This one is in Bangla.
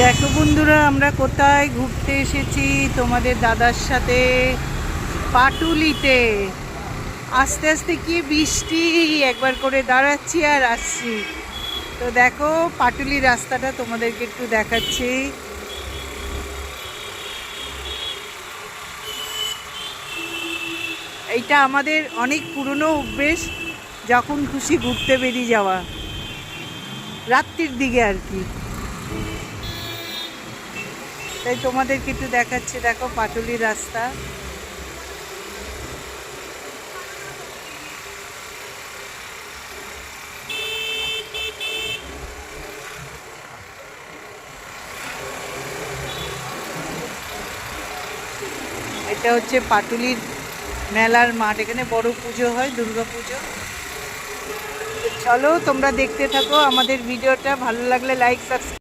দেখো বন্ধুরা, আমরা কোথায় ঘুরতে এসেছি তোমাদের দাদার সাথে। পাটুলিতে। আস্তে আস্তে কি বৃষ্টি, একবার করে দাঁড়াচ্ছি আর আসছি। তো দেখো পাটুলি রাস্তাটা তোমাদেরকে একটু দেখাচ্ছি। এইটা আমাদের অনেক পুরনো অভ্যেস, যখন খুশি ঘুরতে বেরিয়ে যাওয়া, রাত্রির দিকে আর কি। তাই তোমাদেরকে একটু দেখাচ্ছি, দেখো পাটুলি রাস্তা। এটা হচ্ছে পাটুলির মেলার মাঠ, এখানে বড় পুজো হয়, দুর্গা পুজো। চলো তোমরা দেখতে থাকো আমাদের ভিডিওটা, ভালো লাগলে লাইক সাবস্ক্রাইব।